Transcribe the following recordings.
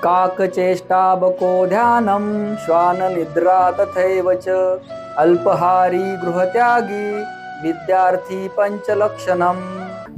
काकचेष्टा बको ध्यानम श्वान निद्रा तथैव च अल्पहारी गृहत्यागी विद्यार्थी पंचलक्षणम।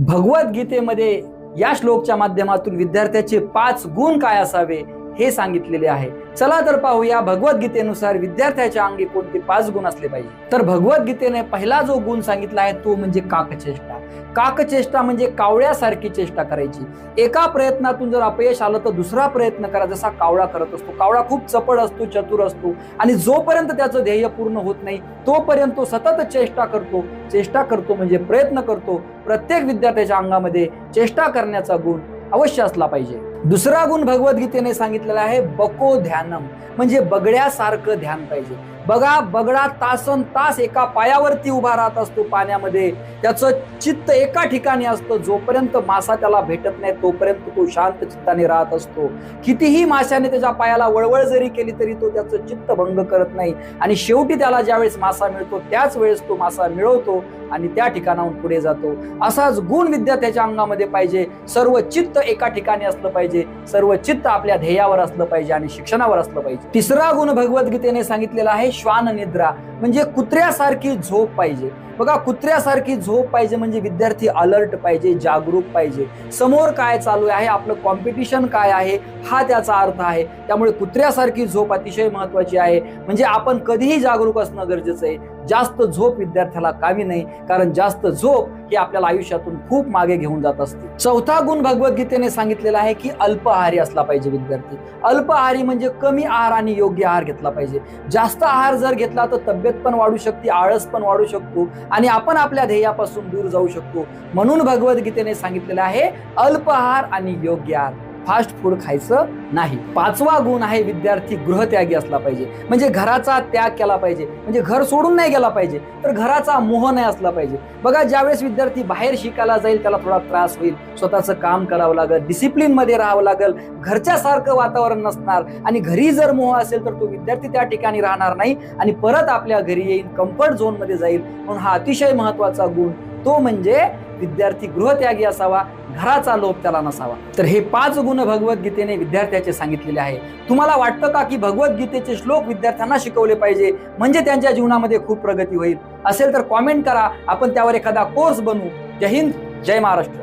भगवद्गीतेमध्ये या श्लोकच्या माध्यमातून विद्यार्थ्याचे 5 गुण काय असावे हे सांगितलेले आहे। चला तर पाहूया भगवद्गीतेनुसार विद्यार्थ्याच्या अंगी कोणते 5 गुण असले पाहिजे। तर भगवद्गीतेने पहिला जो गुण सांगितला आहे तो म्हणजे काकचेष्टा। काकचेष्टा म्हणजे कावळ्यासारखी चेष्टा करायची। एका प्रयत्नातून जर अपयश आलं तर दुसरा प्रयत्न करा, जसा कावळा करत असतो। कावळा खूप चपळ असतो, चतुर असतो आणि जोपर्यंत त्याचं ध्येय पूर्ण होत नाही तोपर्यंत तो सतत चेष्टा करतो म्हणजे प्रयत्न करतो। प्रत्येक विद्यार्थ्याच्या अंगामध्ये चेष्टा करण्याचा गुण अवश्य असला पाहिजे। दुसरा गुण भगवद्गीतेने सांगितलेला आहे बको ध्यानम, म्हणजे बगड्यासारखं ध्यान पाहिजे। बघा, बगडा तासन तास एका पायावरती उभा राहत असतो पाण्यामध्ये, त्याचं चित्त एका ठिकाणी असतं। जोपर्यंत मासा त्याला भेटत नाही तोपर्यंत तो शांत चित्ताने राहत असतो। कितीही माशाने त्याच्या पायाला वळवळ जरी केली तरी तो त्याचं चित्त भंग करत नाही आणि शेवटी त्याला ज्यावेळेस मासा मिळतो त्याच वेळेस तो मासा मिळवतो आणि त्या ठिकाणाहून पुढे जातो। असाच गुण विद्यार्थ्याच्या अंगामध्ये पाहिजे। सर्व चित्त एका ठिकाणी असलं पाहिजे, सर्व चित्त आपल्या ध्येयावर असलं पाहिजे आणि शिक्षणावर असलं पाहिजे। तिसरा गुण भगवद्गीतेने सांगितलेला आहे श्वान निद्रा, म्हणजे कुत्र्यासारखी झोप पाहिजे। बघा, कुत्र्यासारखी झोप पाहिजे म्हणजे विद्यार्थी अलर्ट पाहिजे, जागरूक पाहिजे। समोर काय चालू आहे, आपलं कॉम्पिटिशन काय आहे हा त्याचा अर्थ आहे। त्यामुळे कुत्र्यासारखी झोप अतिशय महत्वाची आहे। म्हणजे आपण कधीही जागरूक असणं गरजेचं आहे। जास्त झोप विद्यार्थ्याला कामी नाही, कारण जास्त झोप ही आपल्याला आयुष्यातून खूप मागे घेऊन जात असते। चौथा गुण भगवद्गीतेने सांगितलेला आहे की अल्पहारी असला पाहिजे विद्यार्थी। अल्पहारी म्हणजे कमी आहार आणि योग्य आहार घेतला पाहिजे। जास्त आहार जर घेतला तर तब्येत पण वाढू शकते, आळस पण वाढू शकतो आणि आपण आपल्या ध्येयापासून दूर जाऊ शकतो। म्हणून भगवद्गीतेने सांगितलेलं आहे अल्पहार आणि योग्य आहार, फास्ट फूड खायचं नाही। पाचवा गुण आहे विद्यार्थी गृहत्यागी असला पाहिजे, म्हणजे घराचा त्याग केला पाहिजे। म्हणजे घर सोडून नाही गेला पाहिजे, तर घराचा मोह नाही असला पाहिजे। बघा, ज्यावेळेस विद्यार्थी बाहेर शिकायला जाईल त्याला थोडा त्रास होईल, स्वतःचं काम करावं लागेल, डिसिप्लिन मध्ये राहावं लागेल, घरच्या सारखं वातावरण नसणार आणि घरी जर मोह असेल तर तो विद्यार्थी त्या ठिकाणी राहणार नाही आणि परत आपल्या घरी येईल, कम्फर्ट झोन मध्ये जाईल। म्हणून हा अतिशय महत्वाचा गुण तो म्हणजे विद्यार्थी गृहत्यागी असावा, घराचा लोभ त्याला नसावा। तर हे 5 गुण भगवद्गीतेने विद्यार्थ्याचे सांगितलेले आहे। तुम्हाला वाटतं का की भगवद्गीतेचे श्लोक विद्यार्थ्यांना शिकवले पाहिजे म्हणजे त्यांच्या जीवनामध्ये खूप प्रगती होईल? असेल तर कॉमेंट करा, आपण त्यावर एखादा कोर्स बनवू। जय हिंद, जय महाराष्ट्र।